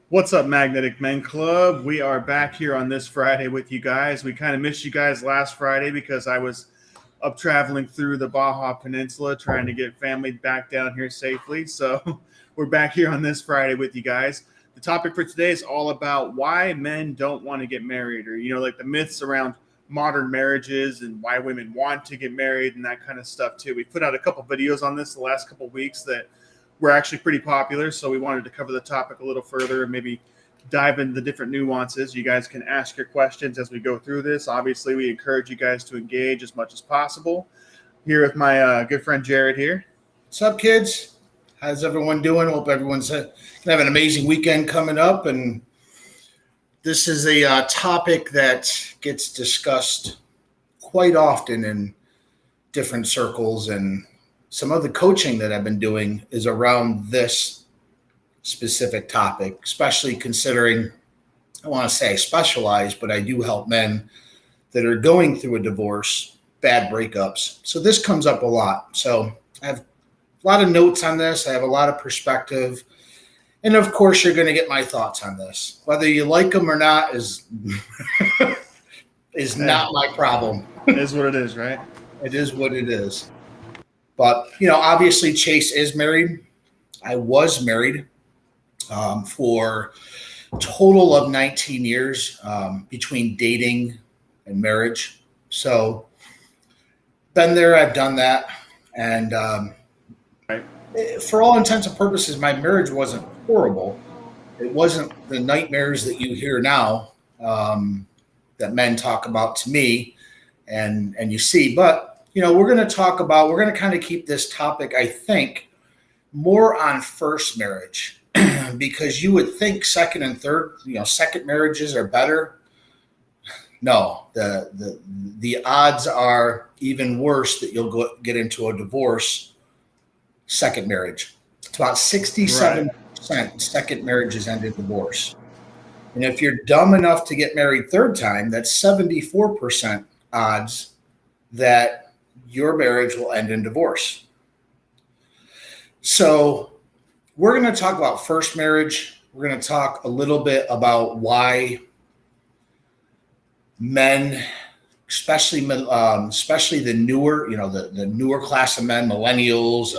What's up, Magnetic Men Club? We are back here on this Friday with you guys. We kind of missed you guys last Friday because I was up traveling through the Baja Peninsula trying to get family back down here safely. So we're back here on this Friday with you guys. The topic for today is all about why men don't want to get married, or, like the myths around modern marriages and why women want to get married and that kind of stuff, too. We put out a couple videos on this the last couple weeks that were actually pretty popular, so we wanted to cover the topic a little further and maybe dive into the different nuances. You guys can ask your questions as we go through this. Obviously, we encourage you guys to engage as much as possible. Here with my good friend Jared here. What's up, kids? How's everyone doing? Hope everyone's going to have an amazing weekend coming up. And this is a topic that gets discussed quite often in different circles, and some of the coaching that I've been doing is around this specific topic, especially considering, I want to say I specialize, but I do help men that are going through a divorce, bad breakups. So this comes up a lot. So I have a lot of notes on this. I have a lot of perspective. And of course, you're going to get my thoughts on this. Whether you like them or not is not my problem. It is what it is, right? It is what it is. But, obviously Chase is married. I was married for a total of 19 years between dating and marriage. So been there, I've done that. And Right. For all intents and purposes, my marriage wasn't horrible. It wasn't the nightmares that you hear now that men talk about to me and you see. But we're going to kind of keep this topic, I think, more on first marriage, because you would think second and third, second marriages are better. No, the odds are even worse that you'll get into a divorce second marriage. It's about 67% second marriages end in divorce. And if you're dumb enough to get married third time, that's 74% odds that your marriage will end in divorce. So we're going to talk about first marriage. We're going to talk a little bit about why men, especially the newer, the newer class of men, millennials,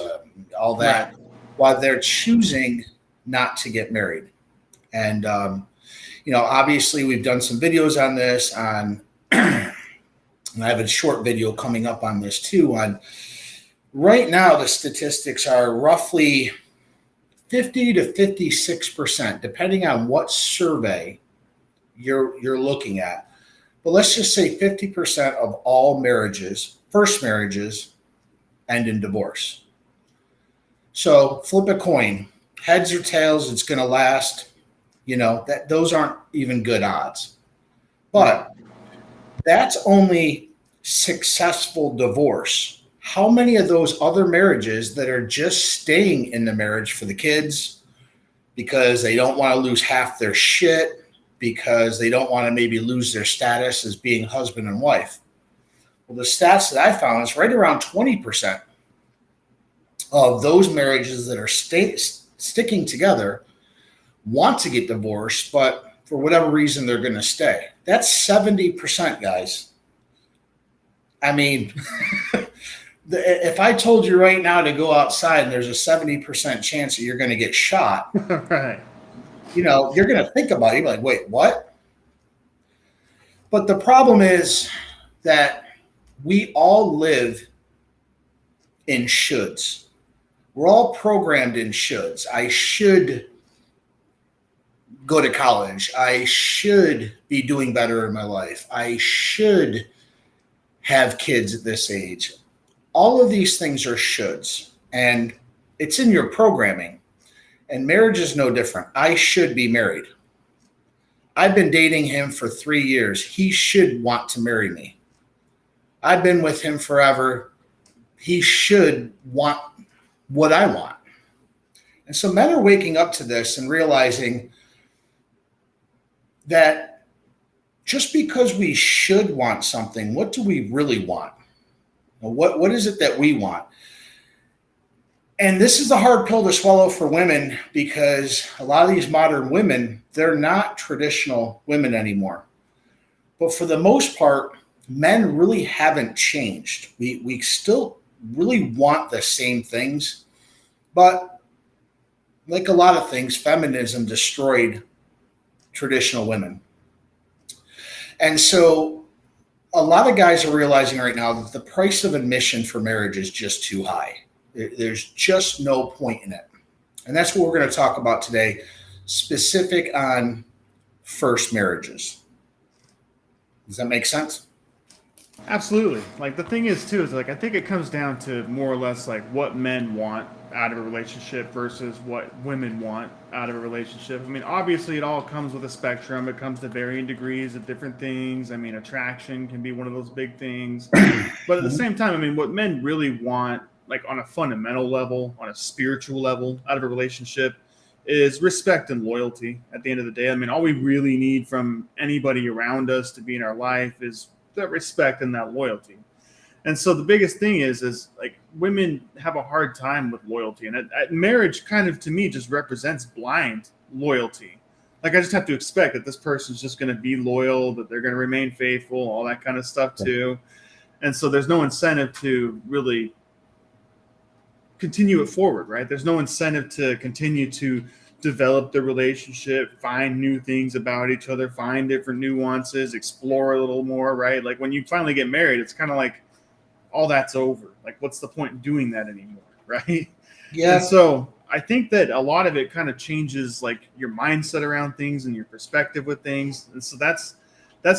all that, why they're choosing not to get married. And, obviously we've done some videos on this and I have a short video coming up on this too. On right now, the statistics are roughly 50 to 56%, depending on what survey you're looking at. But let's just say 50% of all marriages, first marriages, end in divorce. So flip a coin, heads or tails, it's going to last. Those aren't even good odds. But that's only successful divorce. How many of those other marriages that are just staying in the marriage for the kids because they don't want to lose half their shit, because they don't want to maybe lose their status as being husband and wife? Well, the stats that I found is right around 20% of those marriages that are sticking together want to get divorced, but for whatever reason, they're going to stay. That's 70%, guys. I mean, if I told you right now to go outside and there's a 70% chance that you're going to get shot, Right. You're going to think about it. You're like, wait, what? But the problem is that we all live in shoulds. We're all programmed in shoulds. I should go to college. I should be doing better in my life. I should have kids at this age. All of these things are shoulds, and it's in your programming. And marriage is no different. I should be married. I've been dating him for 3 years. He should want to marry me. I've been with him forever. He should want what I want. And so men are waking up to this and realizing that just because we should want something, what do we really want? What is it that we want? And this is a hard pill to swallow for women because a lot of these modern women, they're not traditional women anymore. But for the most part, men really haven't changed. We still really want the same things, but like a lot of things, feminism destroyed traditional women. And so a lot of guys are realizing right now that the price of admission for marriage is just too high. There's just no point in it. And that's what we're going to talk about today, specific on first marriages. Does that make sense? Absolutely. Like the thing is too is like I think it comes down to more or less like what men want out of a relationship versus what women want out of a relationship. I mean, obviously it all comes with a spectrum. It comes to varying degrees of different things. I mean, attraction can be one of those big things. But at the same time, I mean, what men really want, like on a fundamental level, on a spiritual level out of a relationship is respect and loyalty at the end of the day. I mean, all we really need from anybody around us to be in our life is that respect and that loyalty. And so the biggest thing is like women have a hard time with loyalty. And marriage kind of to me just represents blind loyalty. Like I just have to expect that this person's just going to be loyal, that they're going to remain faithful, all that kind of stuff too. And so there's no incentive to really continue it forward, right? There's no incentive to continue to develop the relationship, find new things about each other, find different nuances, explore a little more, right? Like when you finally get married, it's kind of like all that's over. Like, what's the point in doing that anymore, right? Yeah. And so I think that a lot of it kind of changes like your mindset around things and your perspective with things. And so that's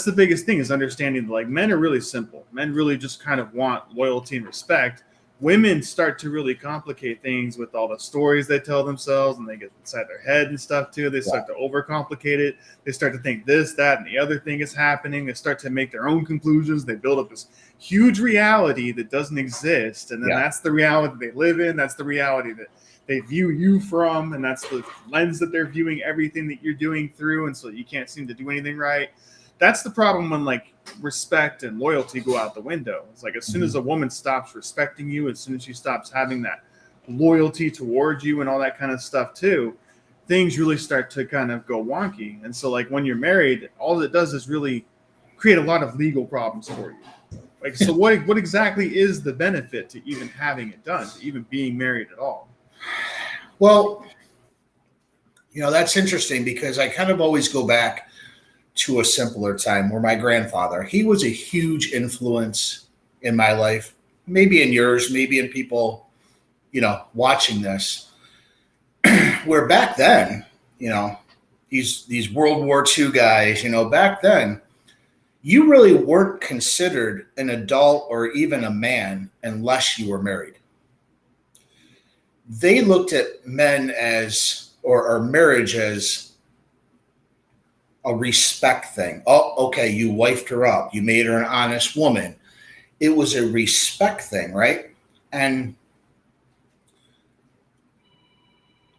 the biggest thing is understanding that like men are really simple. Men really just kind of want loyalty and respect. Women start to really complicate things with all the stories they tell themselves, and they get inside their head and stuff too. They start to overcomplicate it. They start to think this, that, and the other thing is happening. They start to make their own conclusions. They build up this huge reality that doesn't exist. And then that's the reality they live in. That's the reality that they view you from. And that's the lens that they're viewing everything that you're doing through. And so you can't seem to do anything right. That's the problem when like respect and loyalty go out the window. It's like as soon as a woman stops respecting you, as soon as she stops having that loyalty towards you and all that kind of stuff too, things really start to kind of go wonky. And so like when you're married, all it does is really create a lot of legal problems for you. Like, so what exactly is the benefit to even having it done, to even being married at all? Well, you know, that's interesting because I kind of always go back to a simpler time where my grandfather, he was a huge influence in my life, maybe in yours, maybe in people, you know, watching this, where back then, you know, these World War II guys, you know, back then, you really weren't considered an adult or even a man unless you were married. They looked at men as, or marriage as, a respect thing. Oh, okay, you wifed her up. You made her an honest woman. It was a respect thing, right? And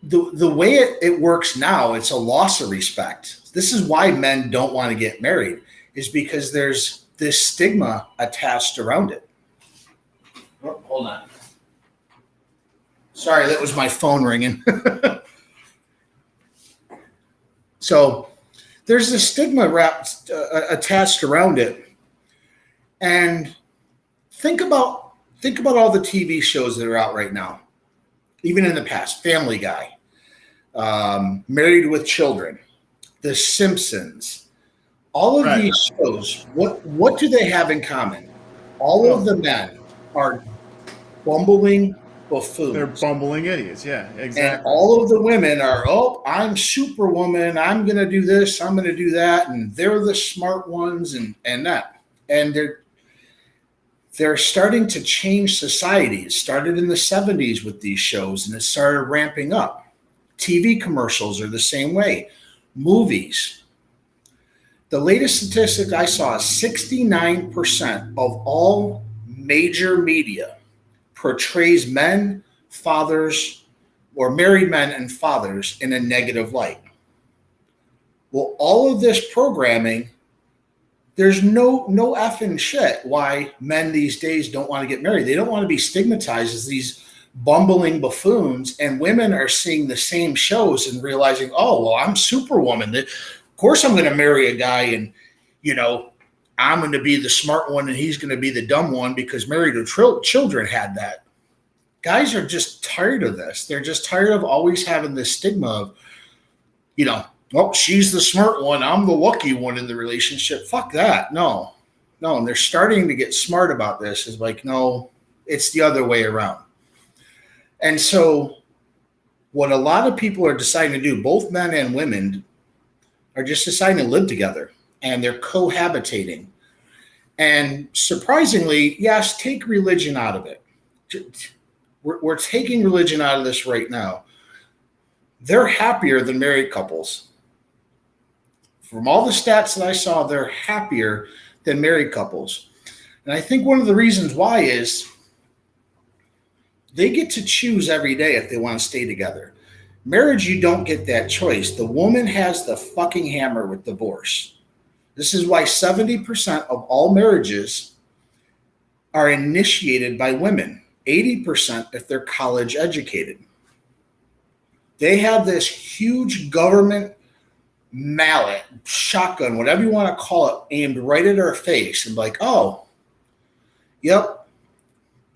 the way it works now, it's a loss of respect. This is why men don't want to get married, is because there's this stigma attached around it. Oh, hold on. Sorry, that was my phone ringing. So there's a stigma attached around it. And think about all the TV shows that are out right now, even in the past. Family Guy, Married with Children, The Simpsons. All of these shows, what do they have in common? All of the men are bumbling buffoons. They're bumbling idiots. Yeah, exactly. And all of the women are, oh, I'm Superwoman. I'm going to do this. I'm going to do that. And they're the smart ones and that. And they're starting to change society. It started in the 70s with these shows, and it started ramping up. TV commercials are the same way. Movies. The latest statistic I saw is 69% of all major media portrays men, fathers, or married men and fathers in a negative light. Well, all of this programming, there's no effing shit why men these days don't want to get married. They don't want to be stigmatized as these bumbling buffoons, and women are seeing the same shows and realizing, oh, well, I'm Superwoman. Of course I'm going to marry a guy and, I'm going to be the smart one and he's going to be the dumb one because Married to Children had that. Guys are just tired of this. They're just tired of always having this stigma of, well, she's the smart one. I'm the lucky one in the relationship. Fuck that. No. And they're starting to get smart about this. It's like, no, it's the other way around. And so what a lot of people are deciding to do, both men and women, are just deciding to live together, and they're cohabitating. And surprisingly, yes, take religion out of it. We're taking religion out of this right now. They're happier than married couples. From all the stats that I saw, they're happier than married couples. And I think one of the reasons why is they get to choose every day if they want to stay together. Marriage, you don't get that choice. The woman has the fucking hammer with divorce. This is why 70% of all marriages are initiated by women, 80% if they're college educated. They have this huge government mallet, shotgun, whatever you want to call it, aimed right at our face and like, oh, yep,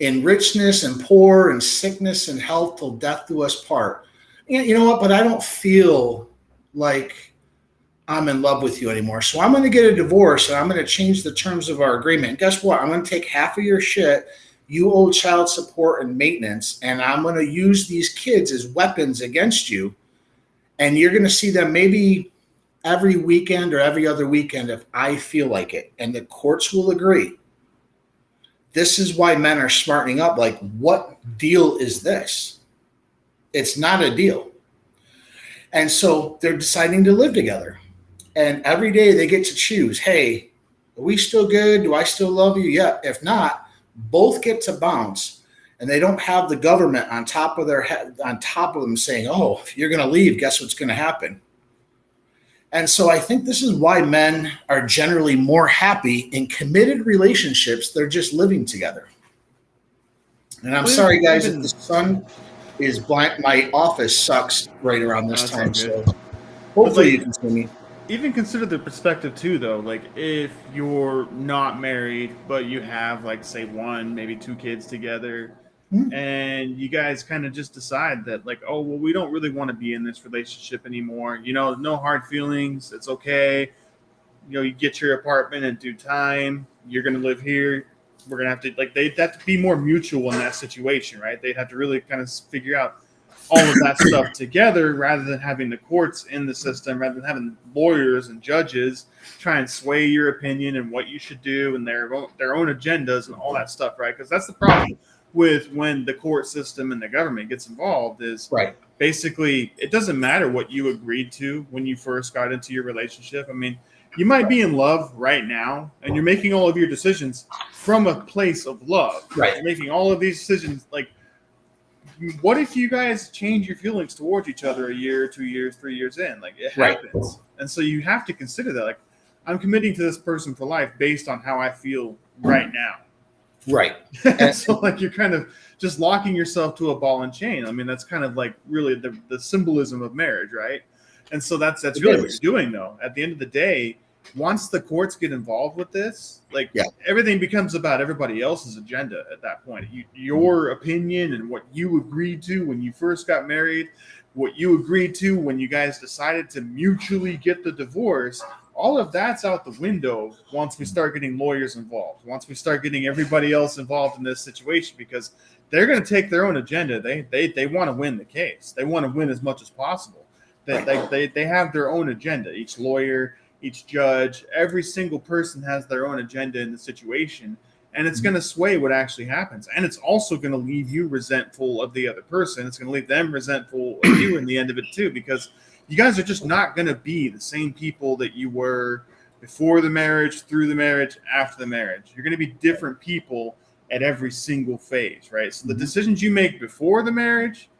in richness and poor and sickness and health till death do us part. And you know what? But I don't feel like I'm in love with you anymore. So I'm going to get a divorce and I'm going to change the terms of our agreement. And guess what? I'm going to take half of your shit. You owe child support and maintenance, and I'm going to use these kids as weapons against you. And you're going to see them maybe every weekend or every other weekend if I feel like it. And the courts will agree. This is why men are smartening up. Like, what deal is this? It's not a deal. And so they're deciding to live together. And every day they get to choose, hey, are we still good? Do I still love you? Yeah. If not, both get to bounce, and they don't have the government on top of their head, on top of them saying, oh, if you're going to leave, guess what's going to happen? And so I think this is why men are generally more happy in committed relationships. They're just living together. And I'm sorry, guys, if the sun is blank. My office sucks right around this time. So hopefully you can see me. Even consider the perspective too, though. Like, if you're not married, but you have, like, say, one, maybe two kids together, and you guys kind of just decide that, like, oh, well, we don't really want to be in this relationship anymore. No hard feelings. It's okay. You get your apartment in due time. You're going to live here. We're going to have to, like, they'd have to be more mutual in that situation, right? They'd have to really kind of figure out all of that stuff together rather than having the courts in the system, rather than having lawyers and judges try and sway your opinion and what you should do and their own agendas and all that stuff, right? Because that's the problem with when the court system and the government gets involved is right. Basically it doesn't matter what you agreed to when you first got into your relationship. I mean, you might be in love right now and you're making all of your decisions from a place of love. Right. You're making all of these decisions like, what if you guys change your feelings towards each other a year, 2 years, 3 years in? Like, it happens. Right. And so you have to consider that. Like, I'm committing to this person for life based on how I feel right now. Right. And so, like, you're kind of just locking yourself to a ball and chain. I mean, that's kind of like really the symbolism of marriage, right? And so that's really what you're doing, though. At the end of the day, once the courts get involved with this, like everything becomes about everybody else's agenda at that point. Your opinion and what you agreed to when you first got married, what you agreed to when you guys decided to mutually get the divorce, all of that's out the window once we start getting lawyers involved, once we start getting everybody else involved in this situation, because they're going to take their own agenda. They want to win the case. They want to win as much as possible. They have their own agenda. Each lawyer, each judge, every single person has their own agenda in the situation, and it's going to sway what actually happens. And it's also going to leave you resentful of the other person. It's going to leave them resentful of you in the end of it too, because you guys are just not going to be the same people that you were before the marriage, through the marriage, after the marriage. You're going to be different people at every single phase, right? So the decisions you make before the marriage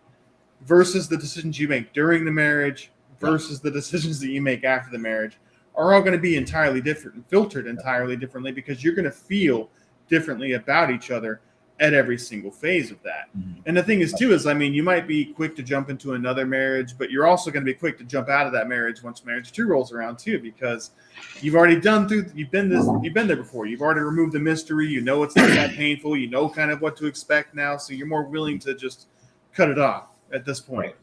versus the decisions you make during the marriage versus the decisions that you make after the marriage are all going to be entirely different and filtered entirely differently, because you're going to feel differently about each other at every single phase of that. Mhm. And the thing is too is, I mean, you might be quick to jump into another marriage, but you're also going to be quick to jump out of that marriage once marriage 2 rolls around too, because you've already you've been there before. You've already removed the mystery. You know it's not that painful. You know kind of what to expect now, so you're more willing to just cut it off at this point. Right.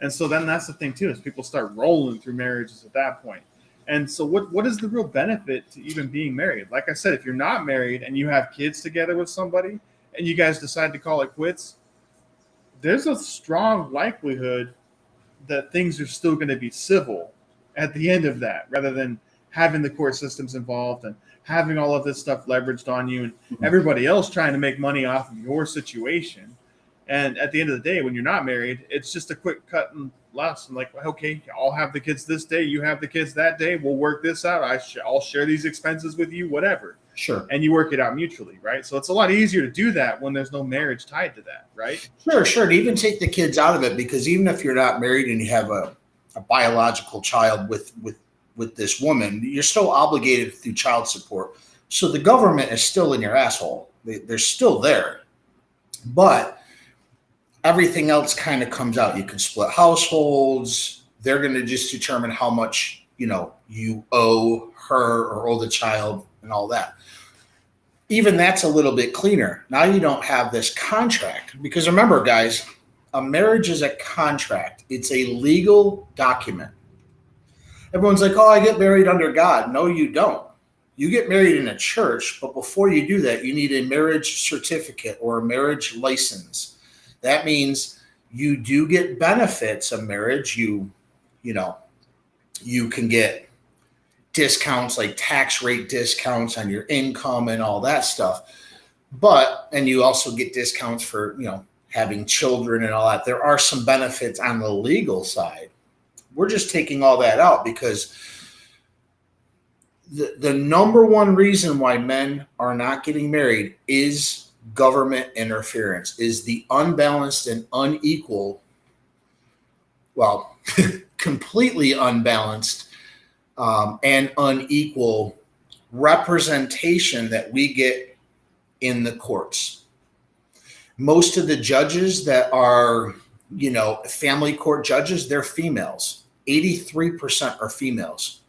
And so then that's the thing too, is people start rolling through marriages at that point. And so what is the real benefit to even being married? Like I said, if you're not married and you have kids together with somebody and you guys decide to call it quits, there's a strong likelihood that things are still going to be civil at the end of that, rather than having the court systems involved and having all of this stuff leveraged on you and everybody else trying to make money off of your situation. And at the end of the day, when you're not married, it's just a quick cut and less. And like, okay, I'll have the kids this day, you have the kids that day. We'll work this out. I'll share these expenses with you, whatever. Sure. And you work it out mutually, right? So it's a lot easier to do that when there's no marriage tied to that, right? Sure. To even take the kids out of it, because even if you're not married and you have a biological child with this woman, you're still obligated through child support. So the government is still in your asshole. They're still there. But everything else kind of comes out. You can split households. They're going to just determine how much, you owe her or owe the child and all that. Even that's a little bit cleaner. Now you don't have this contract, because remember, guys, a marriage is a contract. It's a legal document. Everyone's like, oh, I get married under God. No, you don't. You get married in a church, but before you do that, you need a marriage certificate or a marriage license. That means you do get benefits of marriage. You can get discounts like tax rate discounts on your income and all that stuff. And you also get discounts for, having children and all that. There are some benefits on the legal side. We're just taking all that out because the number one reason why men are not getting married is government interference, is the unbalanced and unequal, completely unbalanced and unequal representation that we get in the courts. Most of the judges that are, family court judges, they're females. 83% are females.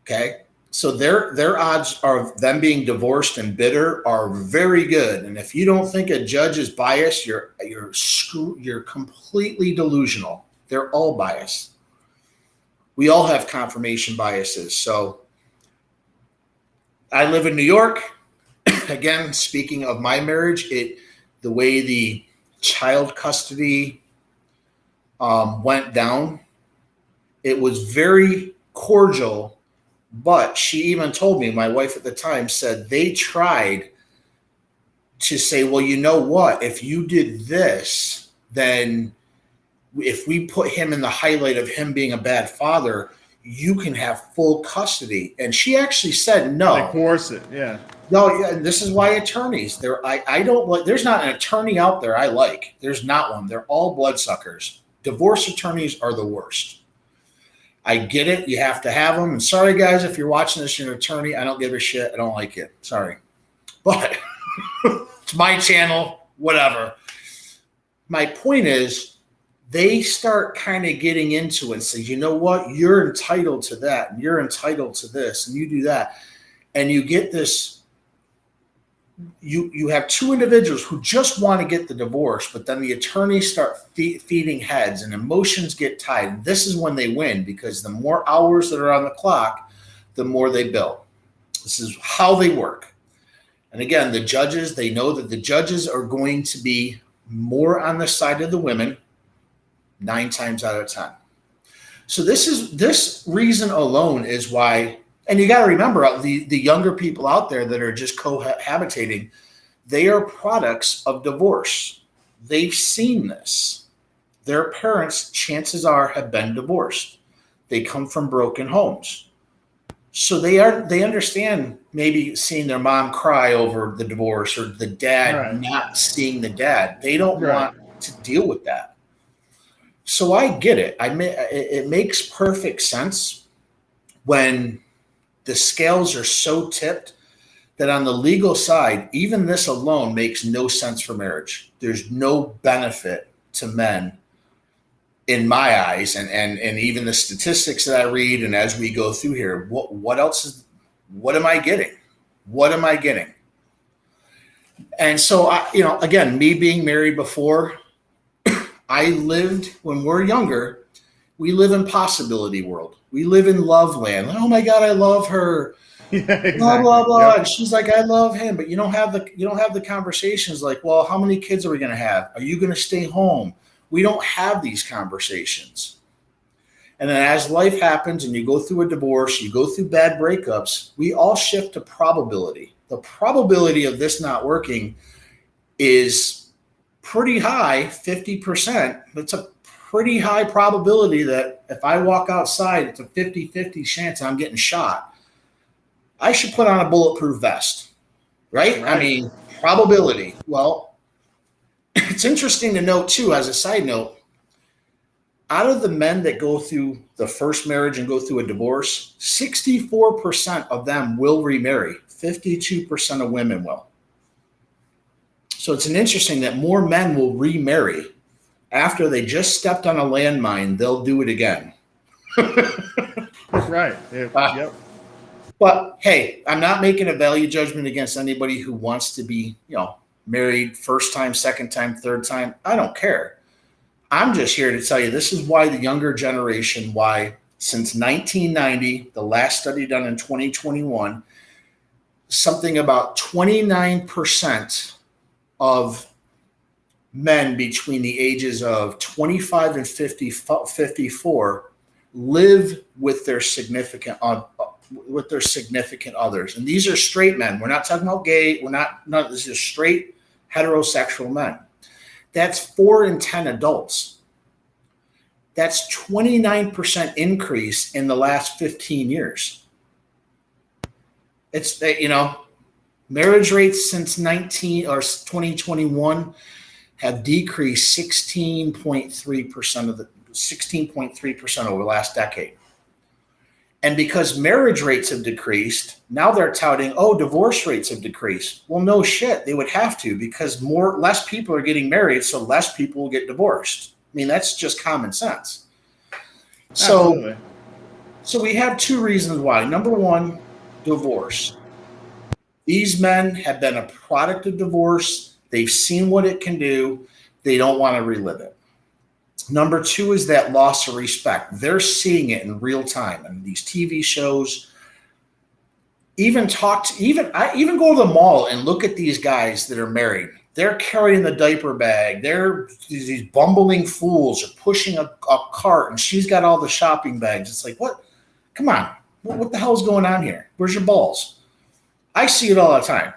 Okay. So their odds of them being divorced and bitter are very good. And if you don't think a judge is biased, you're completely delusional. They're all biased. We all have confirmation biases. So I live in New York. Again, speaking of my marriage, the way the child custody went down, it was very cordial. But she even told me, my wife at the time said, they tried to say, well, you know what? If you did this, then if we put him in the highlight of him being a bad father, you can have full custody. And she actually said no. They coerce it, yeah. No, yeah, this is why attorneys. I don't like. There's not an attorney out there I like. There's not one. They're all bloodsuckers. Divorce attorneys are the worst. I get it. You have to have them. And sorry, guys, if you're watching this, you're an attorney. I don't give a shit. I don't like it. Sorry. But it's my channel, whatever. My point is, they start kind of getting into it and say, you know what? You're entitled to that. And you're entitled to this. And you do that. And you get this. You have two individuals who just want to get the divorce, but then the attorneys start feeding heads and emotions get tied. And this is when they win, because the more hours that are on the clock, the more they bill. This is how they work. And again, the judges, they know that the judges are going to be more on the side of the women 9 times out of 10. So this reason alone is why. And you got to remember, the younger people out there that are just cohabitating, they are products of divorce. They've seen this. Their parents, chances are, have been divorced. They come from broken homes. So they understand maybe seeing their mom cry over the divorce or the dad not seeing the dad. They don't want to deal with that. So I get it. It makes perfect sense when the scales are so tipped that on the legal side, even this alone makes no sense for marriage. There's no benefit to men in my eyes, and even the statistics that I read, and as we go through here, what else is, what am I getting? What am I getting? And so, again, me being married before, I lived, when we're younger, we live in possibility world. We live in love land. Oh my God, I love her. Yeah, exactly. Blah blah blah. Yep. And she's like, I love him, but you don't have the conversations like, well, how many kids are we going to have? Are you going to stay home? We don't have these conversations. And then as life happens and you go through a divorce, you go through bad breakups, we all shift to probability. The probability of this not working is pretty high, 50%. It's a pretty high probability that if I walk outside, it's a 50-50 chance I'm getting shot. I should put on a bulletproof vest, right? I mean, probability. Well, it's interesting to note too, as a side note, out of the men that go through the first marriage and go through a divorce, 64% of them will remarry. 52% of women will. So it's interesting that more men will remarry after they just stepped on a landmine. They'll do it again. Right. Yep. But hey, I'm not making a value judgment against anybody who wants to be, married first time, second time, third time. I don't care. I'm just here to tell you this is why the younger generation, why since 1990, the last study done in 2021, something about 29% of men between the ages of 25 and 54 live with their significant others. And these are straight men. We're not talking about gay. This is straight heterosexual men. That's 4 in 10 adults. That's 29% increase in the last 15 years. It's, marriage rates since 2021 have decreased 16.3% over the last decade. And because marriage rates have decreased, now they're touting, divorce rates have decreased. Well, no shit, they would have to, because less people are getting married, so less people will get divorced. I mean, that's just common sense. So we have 2 reasons why. Number 1, divorce. These men have been a product of divorce. They've seen what it can do. They don't want to relive it. Number 2 is that loss of respect. They're seeing it in real time. And these TV shows, I even go to the mall and look at these guys that are married. They're carrying the diaper bag. They're these bumbling fools are pushing a cart, and she's got all the shopping bags. It's like, what? Come on. What the hell is going on here? Where's your balls? I see it all the time,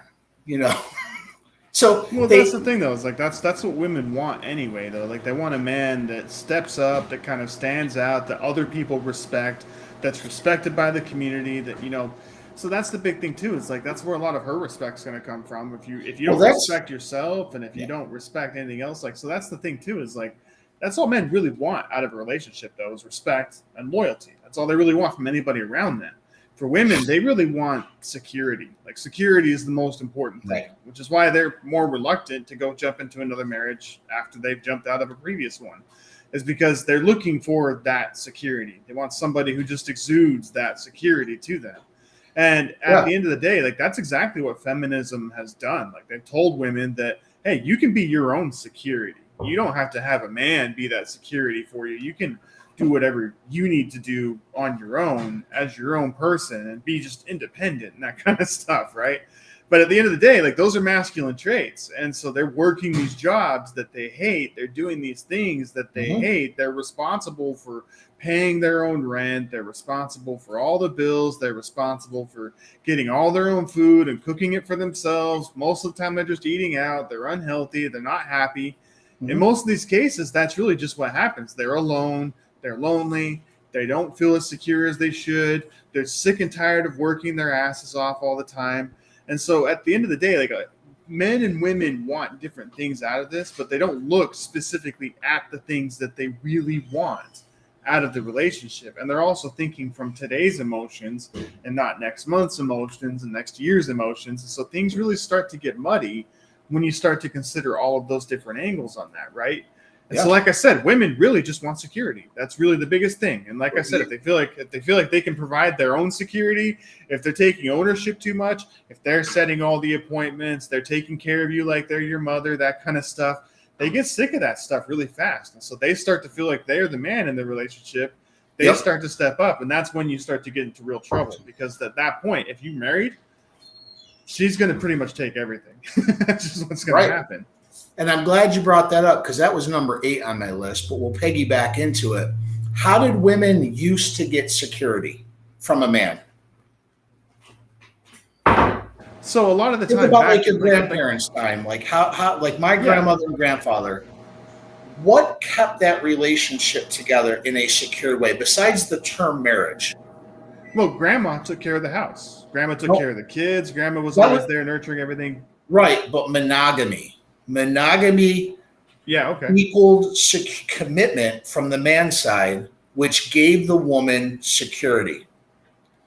So that's the thing, though. It's like that's what women want anyway, though. Like, they want a man that steps up, that kind of stands out, that other people respect, that's respected by the community. That So that's the big thing too. It's like that's where a lot of her respect's going to come from. If you don't respect yourself, and if you don't respect anything else, so that's the thing too. Is like that's all men really want out of a relationship, though, is respect and loyalty. That's all they really want from anybody around them. For women, they really want security. Like, security is the most important thing, which is why they're more reluctant to go jump into another marriage after they've jumped out of a previous one, is because they're looking for that security. They want somebody who just exudes that security to them. And at the end of the day, that's exactly what feminism has done. Like, they've told women that, hey, you can be your own security. You don't have to have a man be that security for you. You can do whatever you need to do on your own as your own person and be just independent and that kind of stuff, right? But at the end of the day, those are masculine traits. And so they're working these jobs that they hate. They're doing these things that they hate. They're responsible for paying their own rent. They're responsible for all the bills. They're responsible for getting all their own food and cooking it for themselves. Most of the time, they're just eating out. They're unhealthy. They're not happy. In most of these cases, that's really just what happens. They're alone. They're lonely. They don't feel as secure as they should. They're sick and tired of working their asses off all the time. And so at the end of the day, men and women want different things out of this, but they don't look specifically at the things that they really want. out of the relationship. And they're also thinking from today's emotions and not next month's emotions and next year's emotions. And so things really start to get muddy when you start to consider all of those different angles on that, right? And so, like I said, women really just want security. That's really the biggest thing. And like I said, if they feel like they can provide their own security, if they're taking ownership too much, if they're setting all the appointments, they're taking care of you like they're your mother, that kind of stuff, they get sick of that stuff really fast. And so they start to feel like they're the man in the relationship. They start to step up, and that's when you start to get into real trouble, because at that point, if you married, she's going to pretty much take everything. That's just what's going to happen. And I'm glad you brought that up, because that was number 8 on my list, but we'll piggyback into it. How did women used to get security from a man? So a lot of the time, think about like your grandparents' time, like how like my grandmother and grandfather, what kept that relationship together in a secure way besides the term marriage? Well, grandma took care of the house. Grandma took care of the kids. Grandma was always there nurturing everything. Right, but monogamy equaled commitment from the man's side, which gave the woman security.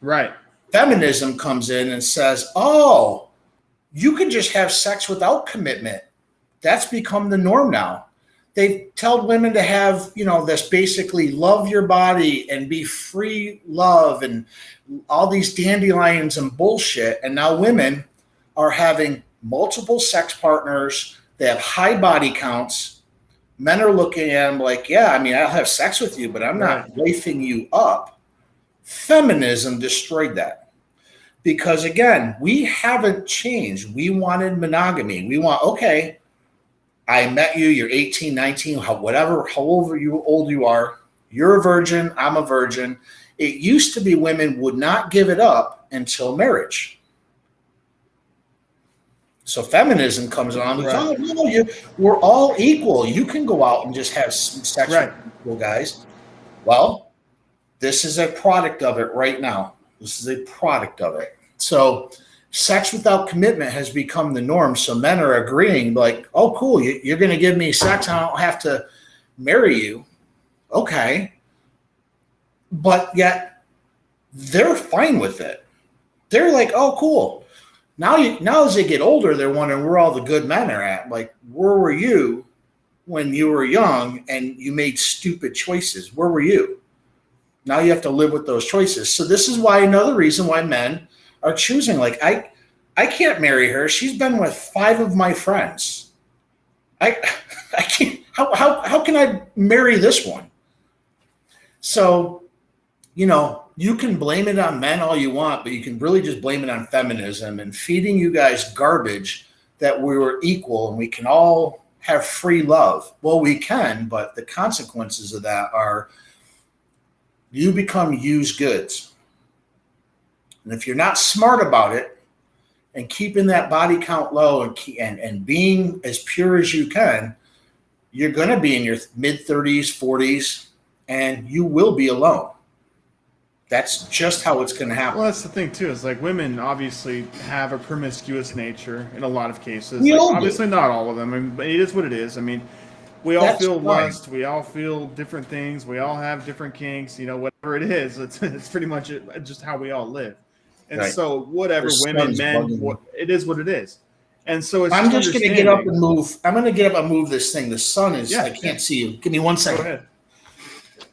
Right. Feminism comes in and says, oh, you can just have sex without commitment. That's become the norm now. They tell women to have, this basically love your body and be free love and all these dandelions and bullshit. And now women are having multiple sex partners. They have high body counts. Men are looking at them like, I'll have sex with you, but I'm not wafing you up. Feminism destroyed that. Because again, we haven't changed. We wanted monogamy. We want, okay, I met you, you're 18, 19, however old you are. You're a virgin, I'm a virgin. It used to be women would not give it up until marriage. So feminism comes along. We're all equal. You can go out and just have sex with equal guys. Well, this is a product of it right now. This is a product of it. So sex without commitment has become the norm. So men are agreeing like, oh, cool, you're going to give me sex. I don't have to marry you. Okay. But yet they're fine with it. They're like, oh, cool. Now as they get older, they're wondering where all the good men are at. Like, where were you when you were young and you made stupid choices? Where were you? Now you have to live with those choices. So this is why another reason why men are choosing, like, I can't marry her. She's been with 5 of my friends. I can't. How can I marry this one? So, you can blame it on men all you want, but you can really just blame it on feminism and feeding you guys garbage that we were equal and we can all have free love. Well, we can, but the consequences of that are you become used goods. And if you're not smart about it and keeping that body count low and being as pure as you can, you're going to be in your mid-30s, 40s, and you will be alone. That's just how it's going to happen. Well, that's the thing, too, is like women obviously have a promiscuous nature in a lot of cases. Obviously not all of them, but it is what it is. I mean, we all feel lust. We all feel different things. We all have different kinks, whatever it is. It's pretty much just how we all live. And so whatever women, men, it is what it is. And so I'm just going to get up and move. I'm going to get up and move this thing. The sun is, I can't see you. Give me 1 second. Go ahead.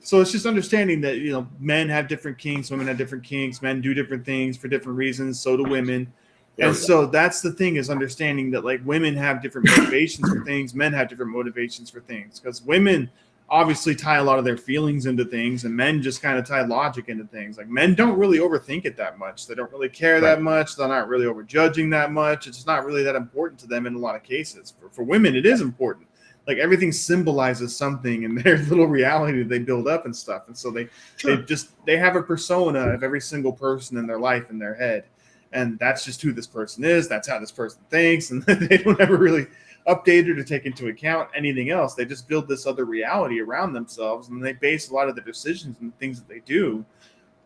So it's just understanding that, men have different kinks, women have different kinks, men do different things for different reasons, so do women. And so that's the thing, is understanding that like women have different motivations for things, men have different motivations for things, because women obviously tie a lot of their feelings into things and men just kind of tie logic into things. Like men don't really overthink it that much. They don't really care that much. They're not really overjudging that much. It's not really that important to them in a lot of cases. For women, it is important. Like everything symbolizes something in their little reality that they build up and stuff. And so they have a persona of every single person in their life in their head. And that's just who this person is. That's how this person thinks. And they don't ever really update it or take into account anything else. They just build this other reality around themselves. And they base a lot of the decisions and the things that they do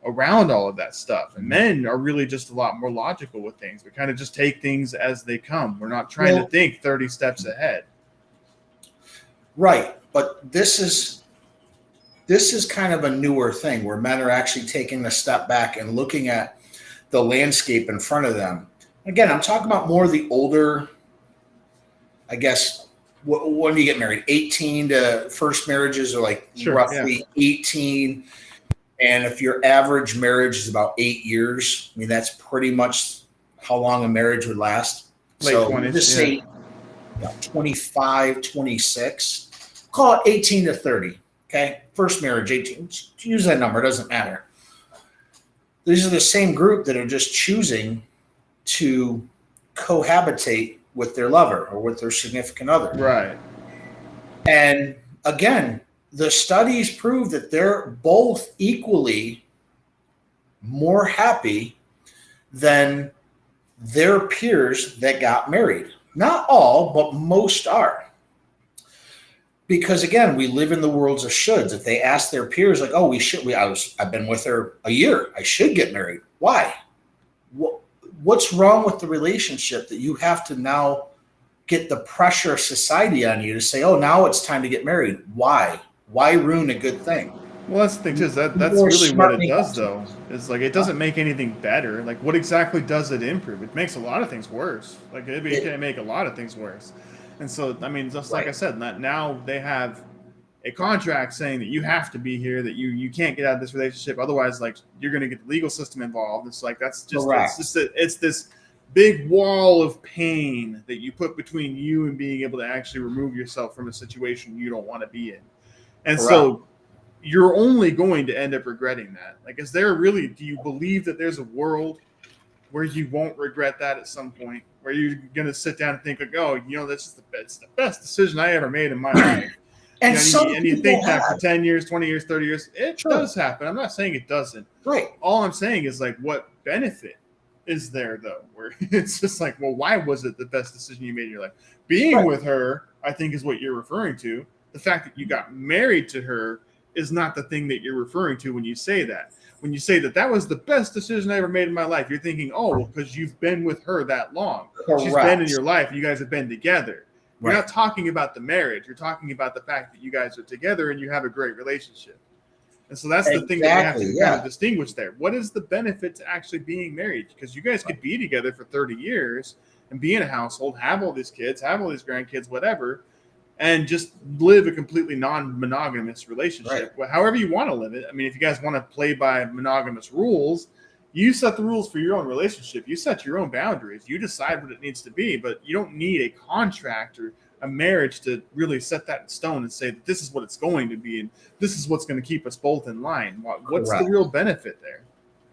around all of that stuff. And men are really just a lot more logical with things. We kind of just take things as they come. We're not trying to think 30 steps ahead. Right. But this is this is kind of a newer thing where men are actually taking a step back and looking at the landscape in front of them. Again, I'm talking about more the older, I guess, when do you get married? 18 to first marriages are like roughly 18. And if your average marriage is about 8 years, I mean, that's pretty much how long a marriage would last. Late so 20s, just say 25, 26, call it 18 to 30. Okay. First marriage, 18. Use that number. It doesn't matter. These are the same group that are just choosing to cohabitate with their lover or with their significant other. Right. And again, the studies prove that they're both equally more happy than their peers that got married. Not all, but most are. Because again, we live in the worlds of shoulds. If they ask their peers, like, "Oh, I've been with her a year. I should get married." Why? What's wrong with the relationship that you have to now get the pressure of society on you to say, "Oh, now it's time to get married"? Why? Why ruin a good thing? Well, that's the thing too. That's really what it does, though. It's like it doesn't make anything better. Like, what exactly does it improve? It makes a lot of things worse. Like, it can make a lot of things worse. And so, I mean, just like I said, now they have a contract saying that you have to be here, that you can't get out of this relationship, otherwise, like, you're going to get the legal system involved. It's like it's this big wall of pain that you put between you and being able to actually remove yourself from a situation you don't want to be in. And so you're only going to end up regretting that. Like, do you believe that there's a world where you won't regret that at some point, where you're going to sit down and think like, "Oh, that's the best decision I ever made in my life." And you think that for 10 years, 20 years, 30 years, it does happen. I'm not saying it doesn't. Right. All I'm saying is, like, what benefit is there, though, where it's just like, well, why was it the best decision you made in your life? Being with her, I think, is what you're referring to. The fact that you got married to her is not the thing that you're referring to when you say that. When you say that was the best decision I ever made in my life, you're thinking, "Oh, well, because you've been with her that long. Correct. She's been in your life. You guys have been together." You're Right. not talking about the marriage. You're talking about the fact that you guys are together and you have a great relationship. And so that's the thing that we have to kind of distinguish there. What is the benefit to actually being married? Because you guys could be together for 30 years and be in a household, have all these kids, have all these grandkids, whatever, and just live a completely non-monogamous relationship. Right. However you want to live it. I mean, if you guys want to play by monogamous rules, you set the rules for your own relationship. You set your own boundaries. You decide what it needs to be, but you don't need a contract or a marriage to really set that in stone and say that this is what it's going to be and this is what's going to keep us both in line. What's the real benefit there?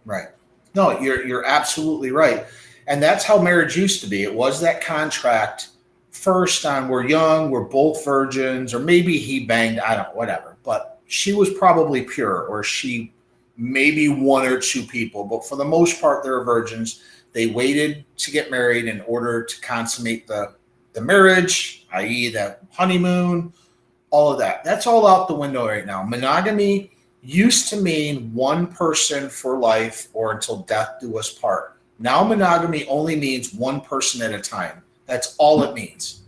Right. No, you're absolutely right. And that's how marriage used to be. It was that contract first on we're young, we're both virgins, or maybe he banged, I don't know, whatever. But she was probably pure, or she maybe one or two people. But for the most part, they're virgins. They waited to get married in order to consummate the marriage, i.e. the honeymoon, all of that. That's all out the window right now. Monogamy used to mean one person for life or until death do us part. Now monogamy only means one person at a time. That's all it means.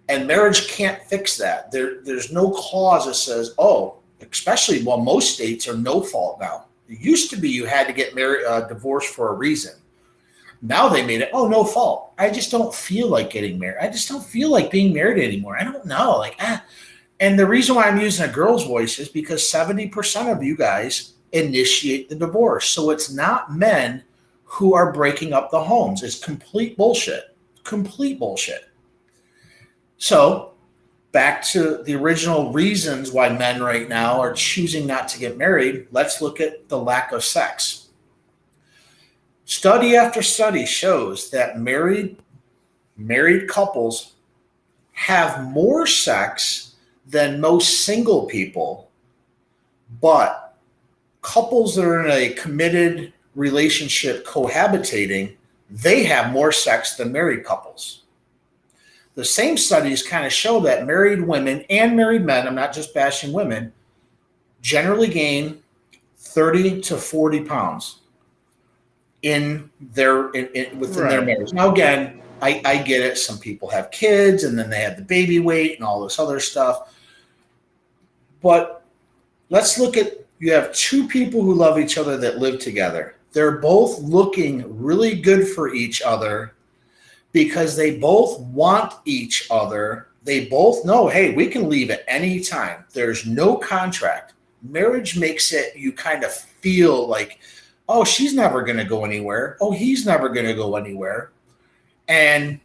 And marriage can't fix that. There's no clause that says, especially most states are no fault now. It used to be you had to get married, divorced for a reason. Now they made it, no fault. I just don't feel like getting married. I just don't feel like being married anymore. I don't know. And the reason why I'm using a girl's voice is because 70% of you guys initiate the divorce. So it's not men who are breaking up the homes. It's complete bullshit. Complete bullshit. So back to the original reasons why men right now are choosing not to get married. Let's look at the lack of sex. Study after study shows that married couples have more sex than most single people, but couples that are in a committed relationship cohabitating, they have more sex than married couples. The same studies kind of show that married women and married men, I'm not just bashing women, generally gain 30 to 40 pounds within their marriage. Now, again, I get it. Some people have kids and then they have the baby weight and all this other stuff. But let's look at, you have two people who love each other that live together. They're both looking really good for each other because they both want each other. They both know, hey, we can leave at any time. There's no contract. Marriage makes it, you kind of feel like, oh, she's never going to go anywhere. Oh, he's never going to go anywhere. And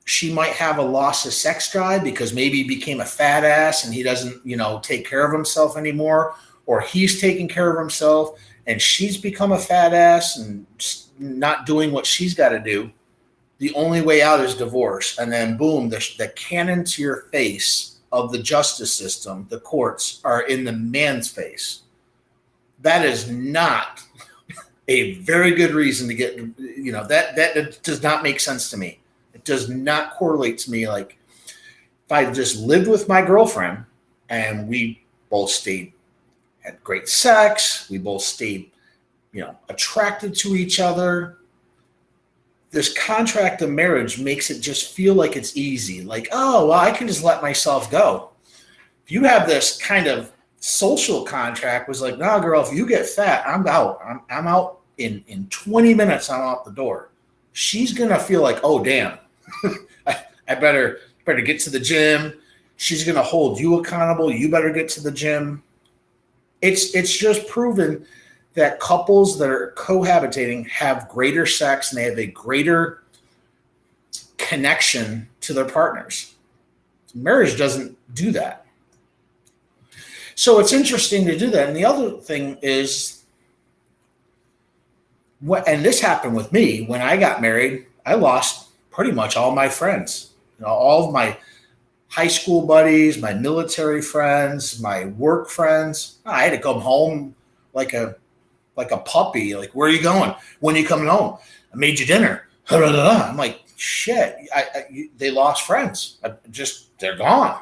she might have a loss of sex drive because maybe he became a fat ass and he doesn't, take care of himself anymore, or he's taking care of himself and she's become a fat ass and not doing what she's got to do. The only way out is divorce. And then boom, the cannon to your face of the justice system, the courts, are in the man's face. That is not a very good reason to get, that does not make sense to me. It does not correlate to me. Like if I just lived with my girlfriend and we both had great sex, we both stayed, attracted to each other, this contract of marriage makes it just feel like it's easy. Like, oh, well, I can just let myself go. If you have this kind of social contract was like, no, girl, if you get fat, I'm out. I'm out in 20 minutes. I'm out the door. She's going to feel like, oh, damn, I better get to the gym. She's going to hold you accountable. You better get to the gym. It's just proven that couples that are cohabitating have greater sex and they have a greater connection to their partners. Marriage doesn't do that. So it's interesting to do that. And the other thing is, and this happened with me when I got married, I lost pretty much all my friends. All of my high school buddies, my military friends, my work friends. I had to come home like a puppy. Like, where are you going? When are you coming home? I made you dinner. I'm like, shit. They lost friends. They're gone.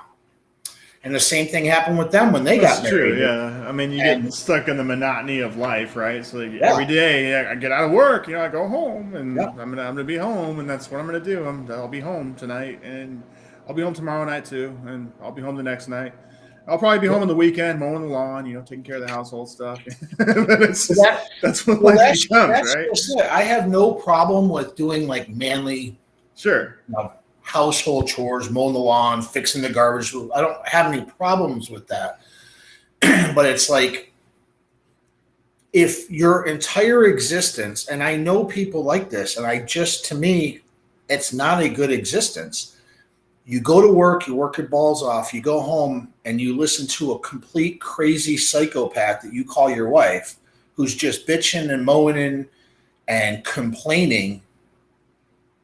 And the same thing happened with them when they got married. True, yeah. I mean, you get stuck in the monotony of life, right? So every day I get out of work, I go home, and I'm gonna be home, and that's what I'm gonna do. I'll be home tonight, and I'll be home tomorrow night too, and I'll be home the next night. I'll probably be home on the weekend, mowing the lawn, taking care of the household stuff. But that's what life becomes, right? I have no problem with doing like manly, sure, household chores, mowing the lawn, fixing the garbage. I don't have any problems with that. But it's like, if your entire existence, and I know people like this, and to me, it's not a good existence. You go to work, you work your balls off, you go home, and you listen to a complete crazy psychopath that you call your wife, who's just bitching and moaning and complaining.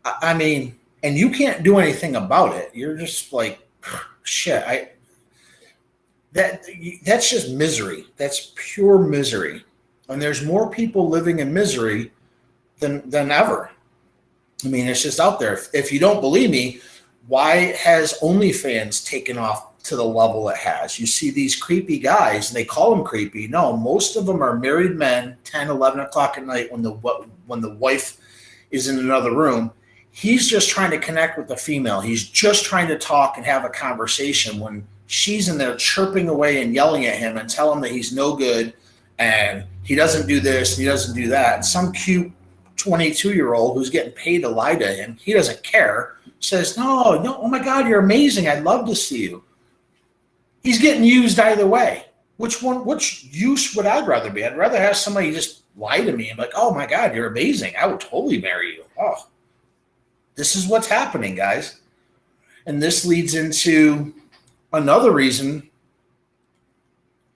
I mean, and you can't do anything about it. You're just like, shit. That's just misery. That's pure misery. And there's more people living in misery than ever. I mean, it's just out there. If you don't believe me, why has OnlyFans taken off to the level it has? You see these creepy guys, and they call them creepy. No, most of them are married men, 10, 11 o'clock at night when the wife is in another room. He's just trying to connect with the female. He's just trying to talk and have a conversation when she's in there chirping away and yelling at him and telling him that he's no good and he doesn't do this, he doesn't do that. And some cute 22-year-old who's getting paid to lie to him, he doesn't care, says, no, oh my God, you're amazing. I'd love to see you. He's getting used either way. Which use would I rather be? I'd rather have somebody just lie to me and be like, oh my God, you're amazing. I would totally marry you. Oh, this is what's happening, guys. And this leads into another reason.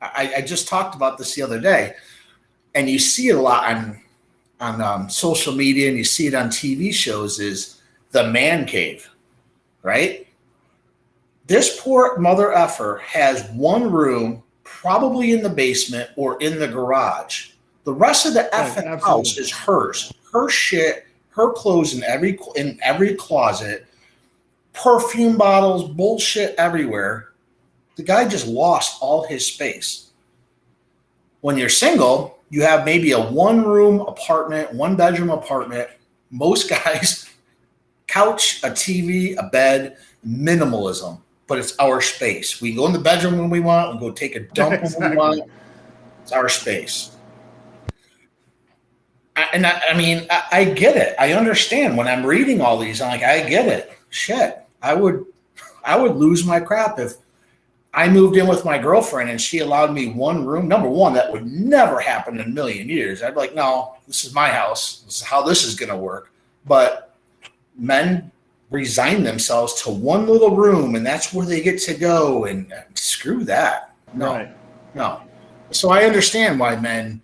I just talked about this the other day, and you see it a lot on social media, and you see it on TV shows, is the man cave, right? This poor mother effer has one room, probably in the basement or in the garage. The rest of the effing house is hers. Her shit, her clothes in every closet, perfume bottles, bullshit everywhere. The guy just lost all his space. When you're single, you have maybe a one-room apartment, one-bedroom apartment. Most guys, couch, a TV, a bed, minimalism. but it's our space. We go in the bedroom when we want. We go take a dump when we want. It's our space. I mean, I get it. I understand when I'm reading all these. I'm like, I get it. Shit, I would lose my crap if I moved in with my girlfriend and she allowed me one room. Number one, that would never happen in a million years. I'd be like, no, this is my house. This is how this is going to work. But men resign themselves to one little room, and that's where they get to go. And screw that. No. So I understand why men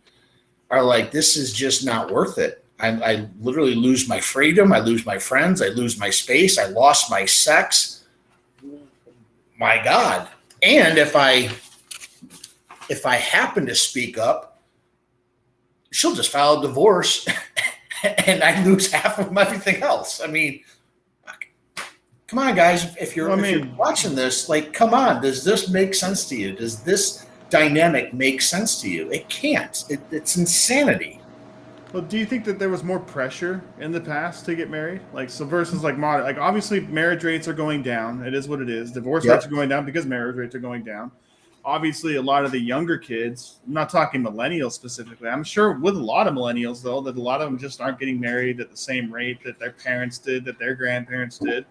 are like, this is just not worth it. I literally lose my freedom. I lose my friends. I lose my space. I lost my sex. My God. And if I happen to speak up, she'll just file a divorce and I lose half of everything else. I mean, come on, guys. If you're watching this, like, come on. Does this make sense to you? Does this dynamic make sense to you? It can't. It's insanity. Well, do you think that there was more pressure in the past to get married? Like, so versus like modern, like obviously marriage rates are going down. It is what it is. Divorce rates are going down because marriage rates are going down. Obviously, a lot of the younger kids, I'm not talking millennials specifically. I'm sure with a lot of millennials, though, that a lot of them just aren't getting married at the same rate that their parents did, that their grandparents did.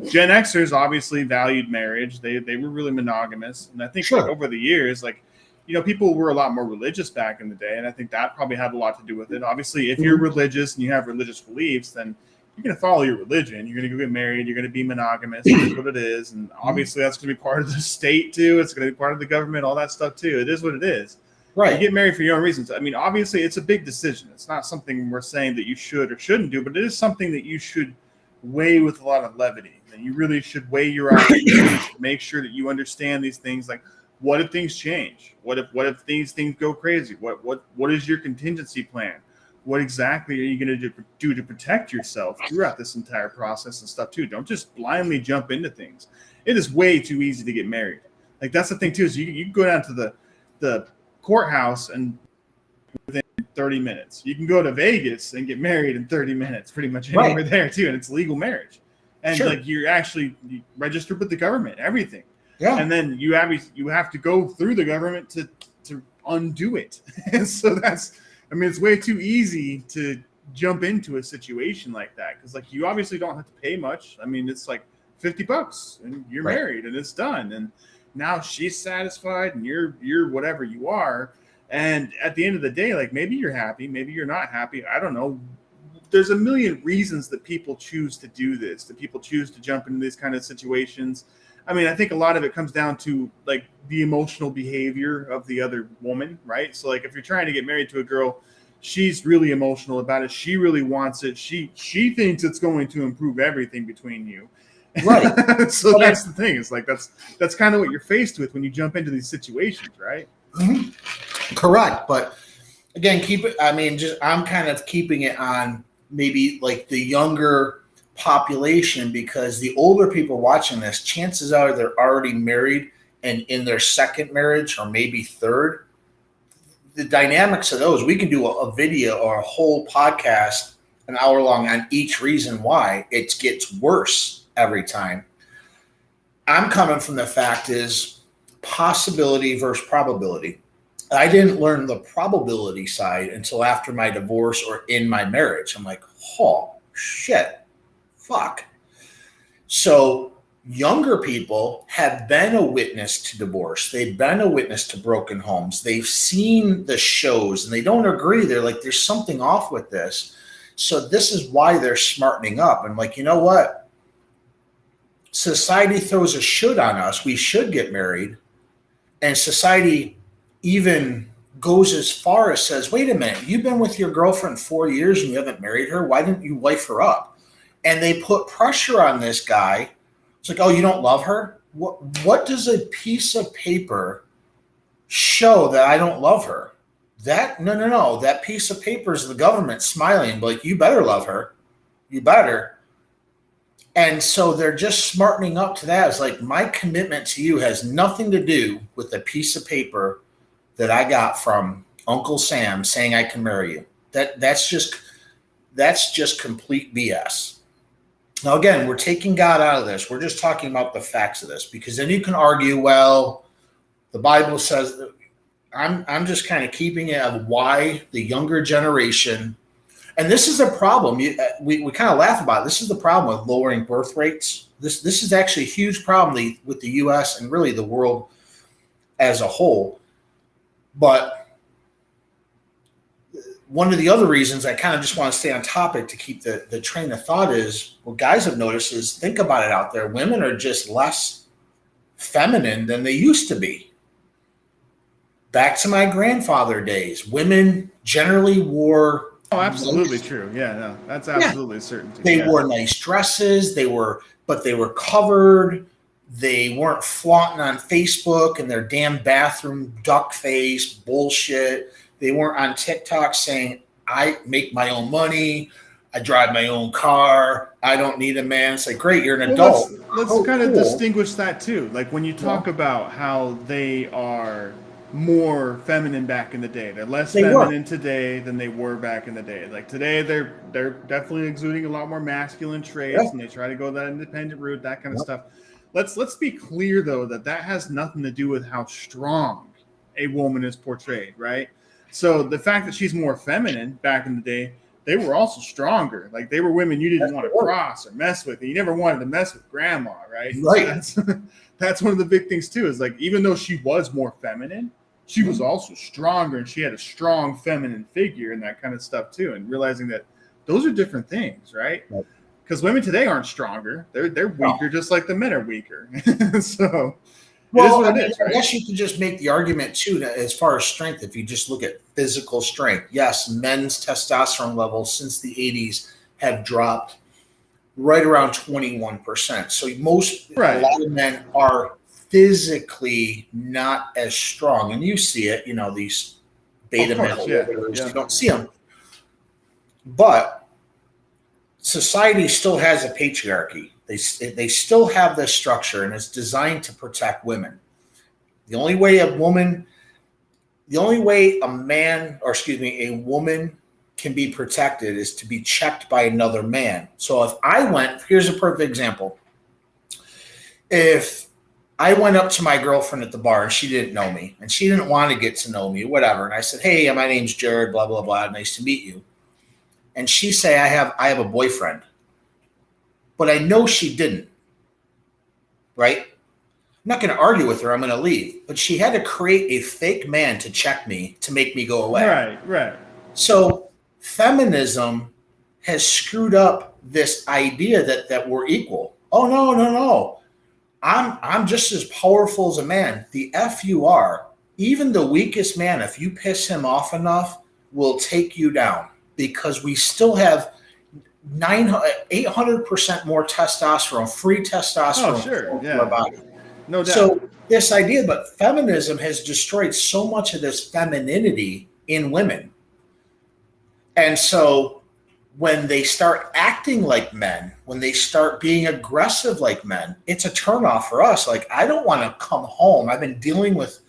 Gen Xers obviously valued marriage. They were really monogamous. And I think like, over the years, like, you know, people were a lot more religious back in the day, and I think that probably had a lot to do with it. Obviously, if you're religious and you have religious beliefs, then you're going to follow your religion. You're going to go get married. You're going to be monogamous. That's what it is. And obviously, that's going to be part of the state, too. It's going to be part of the government, all that stuff, too. It is what it is. Right. You get married for your own reasons. I mean, obviously, it's a big decision. It's not something we're saying that you should or shouldn't do, but it is something that you should weigh with a lot of levity. And you really should weigh your options, make sure that you understand these things, like, what if things change? What if these things go crazy? What is your contingency plan? What exactly are you going to do to protect yourself throughout this entire process and stuff too? Don't just blindly jump into things. It is way too easy to get married. Like that's the thing too, is you can go down to the courthouse and within 30 minutes. You can go to Vegas and get married in 30 minutes, pretty much anywhere there too, and it's legal marriage. And like you're actually registered with the government, everything. Yeah. And then you have to go through the government to undo it. And so it's way too easy to jump into a situation like that. Because like you obviously don't have to pay much. I mean, it's like $50 and you're married and it's done. And now she's satisfied and you're whatever you are. And at the end of the day, like maybe you're happy, maybe you're not happy. I don't know. There's a million reasons that people choose to do this, that people choose to jump into these kind of situations. I mean, I think a lot of it comes down to like the emotional behavior of the other woman, right? So like if you're trying to get married to a girl, she's really emotional about it. She really wants it. She thinks it's going to improve everything between you. Right. So that's the thing. It's like that's kind of what you're faced with when you jump into these situations, right? Mm-hmm. Correct. But again, I'm kind of keeping it on maybe like the younger population, because the older people watching this, chances are they're already married and in their second marriage or maybe third. The dynamics of those, we can do a video or a whole podcast, an hour long, on each reason why it gets worse every time. I'm coming from the fact is possibility versus probability. I didn't learn the probability side until after my divorce or in my marriage. I'm like, oh shit. Fuck. So younger people have been a witness to divorce. They've been a witness to broken homes. They've seen the shows and they don't agree. They're like, there's something off with this. So this is why they're smartening up. And like, you know what? Society throws a should on us. We should get married. And society even goes as far as says, wait a minute, you've been with your girlfriend 4 years and you haven't married her. Why didn't you wife her up? And they put pressure on this guy. It's like, oh, you don't love her? What does a piece of paper show that I don't love her? No. That piece of paper is the government smiling, like, you better love her. You better. And so they're just smartening up to that. It's like, my commitment to you has nothing to do with a piece of paper that I got from Uncle Sam saying I can marry you. That's just complete BS. Now, again, we're taking God out of this. We're just talking about the facts of this, because then you can argue, well, the Bible says that. I'm just kind of keeping it of why the younger generation, and this is a problem. We kind of laugh about it. This is the problem with lowering birth rates. This is actually a huge problem with the U.S. and really the world as a whole. But one of the other reasons I kind of just want to stay on topic to keep the train of thought is, what guys have noticed is, think about it out there, women are just less feminine than they used to be. Back to my grandfather days, women generally wore. Oh, absolutely true. Yeah, no, that's absolutely certain. They wore nice dresses. But they were covered. They weren't flaunting on Facebook and their damn bathroom duck face bullshit. They weren't on TikTok saying, I make my own money. I drive my own car. I don't need a man. It's like, great, you're an adult. Let's kind of distinguish that too. Like when you talk about how they are more feminine back in the day, they're less feminine today than they were back in the day. Like today, they're definitely exuding a lot more masculine traits, and they try to go that independent route, that kind of stuff. Let's be clear though that has nothing to do with how strong a woman is portrayed, right? So the fact that she's more feminine back in the day, they were also stronger. Like they were women you didn't want to cross or mess with, and you never wanted to mess with grandma, right? Right. So that's one of the big things too. Is like even though she was more feminine, she was also stronger, and she had a strong feminine figure and that kind of stuff too. And realizing that those are different things, right? Because women today aren't stronger; they're weaker, just like the men are weaker. So, well, it is, right? I guess you could just make the argument too that as far as strength, if you just look at physical strength, yes, men's testosterone levels since the 80s have dropped right around 21%. So a lot of men are physically not as strong, and you see it, these beta male you don't see them, but society still has a patriarchy. They still have this structure, and it's designed to protect women. The only way a woman can be protected is to be checked by another man. So here's a perfect example. If I went up to my girlfriend at the bar and she didn't know me and she didn't want to get to know me, whatever. And I said, hey, my name's Jared, blah, blah, blah. Nice to meet you. And she say, I have a boyfriend, but I know she didn't, right? I'm not going to argue with her. I'm going to leave. But she had to create a fake man to check me, to make me go away. Right. So feminism has screwed up this idea that we're equal. Oh, no. I'm just as powerful as a man. The F you are. Even the weakest man, if you piss him off enough, will take you down, because we still have 800% more testosterone, free testosterone. Oh, sure. Yeah. Our body. No doubt. So this idea, but feminism has destroyed so much of this femininity in women. And so when they start acting like men, when they start being aggressive like men, it's a turnoff for us. Like, I don't want to come home. I've been dealing with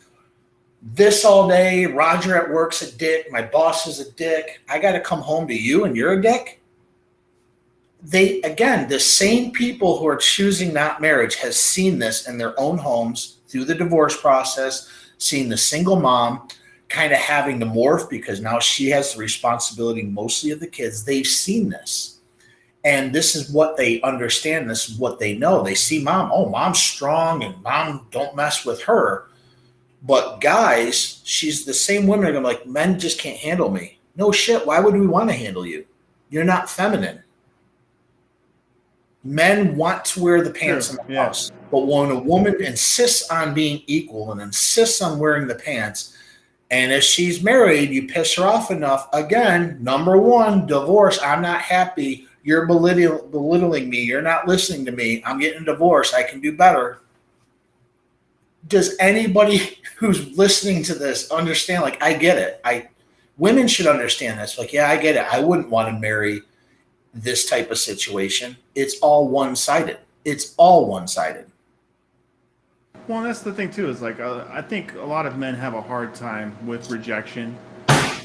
this all day. Roger at work's a dick. My boss is a dick. I got to come home to you and you're a dick. The same people who are choosing not marriage has seen this in their own homes through the divorce process, seen the single mom kind of having to morph because now she has the responsibility mostly of the kids. They've seen this. And this is what they understand. This is what they know. They see mom, oh, mom's strong and mom, don't mess with her. But guys, she's the same women are going to be like, men just can't handle me. No shit. Why would we want to handle you? You're not feminine. Men want to wear the pants in the house. But when a woman insists on being equal and insists on wearing the pants, and if she's married, you piss her off enough, again, number one, divorce. I'm not happy. You're belittling me. You're not listening to me. I'm getting a divorce. I can do better. Does anybody who's listening to this understand? Like, I get it. Women should understand this. Like, yeah, I get it. I wouldn't want to marry this type of situation. It's all one-sided. Well, that's the thing too, is like, I think a lot of men have a hard time with rejection.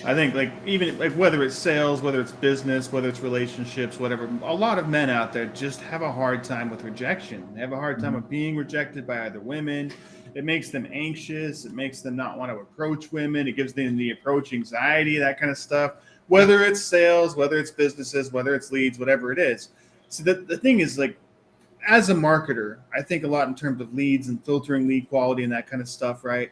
I think like even like whether it's sales, whether it's business, whether it's relationships, whatever, a lot of men out there just have a hard time with rejection. They have a hard time Mhm. of being rejected by other women. It makes them anxious. It makes them not want to approach women. It gives them the approach anxiety, that kind of stuff. Yeah. Whether it's sales, whether it's businesses, whether it's leads, whatever it is. So the thing is like as a marketer, I think a lot in terms of leads and filtering lead quality and that kind of stuff, right?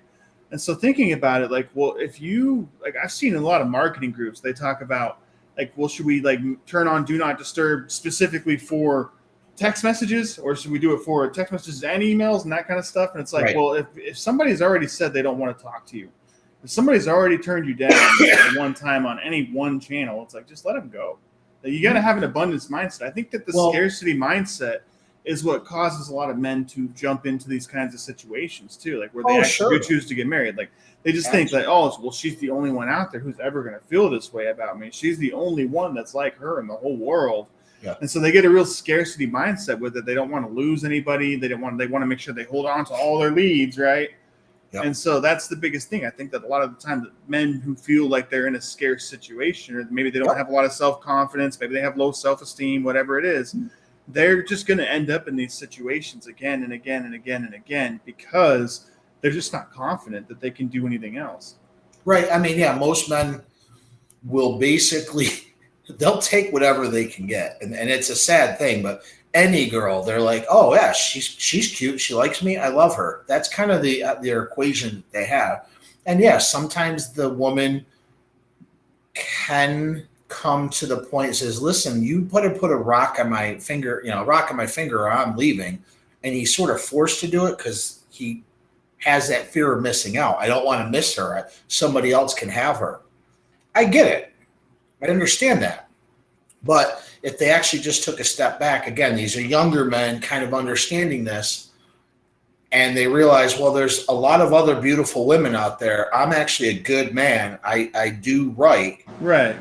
And so thinking about it, like, well, if you like, I've seen in a lot of marketing groups, they talk about like, well, should we like turn on do not disturb specifically for text messages, or should we do it for text messages and emails and that kind of stuff? And it's like, Right. well, if somebody's already said they don't want to talk to you, if somebody's already turned you down at one time on any one channel, it's like just let them go. You got to have an abundance mindset. I think that the Well, scarcity mindset is what causes a lot of men to jump into these kinds of situations too, like where they oh, actually do sure. choose to get married. Like they just think that, oh, well, she's the only one out there who's ever going to feel this way about me. She's the only one that's like her in the whole world. Yeah. And so they get a real scarcity mindset with it. They don't want to lose anybody. They want to make sure they hold on to all their leads, right? Yep. And so that's the biggest thing. I think that a lot of the time that men who feel like they're in a scarce situation, or maybe they don't have a lot of self-confidence, maybe they have low self-esteem, whatever it is, they're just going to end up in these situations again and again and again and again because they're just not confident that they can do anything else. Right. I mean, yeah, most men will basically, they'll take whatever they can get. And it's a sad thing, but any girl, they're like, oh, yeah, she's cute. She likes me. I love her. That's kind of their equation they have. And yeah, sometimes the woman can come to the point and says, listen, you put a rock on my finger, or I'm leaving. And he's sort of forced to do it because he has that fear of missing out. I don't want to miss her. Somebody else can have her. I get it. I understand that. But if they actually just took a step back, again, these are younger men kind of understanding this, and they realize, well, there's a lot of other beautiful women out there. I'm actually a good man. I do right. Right.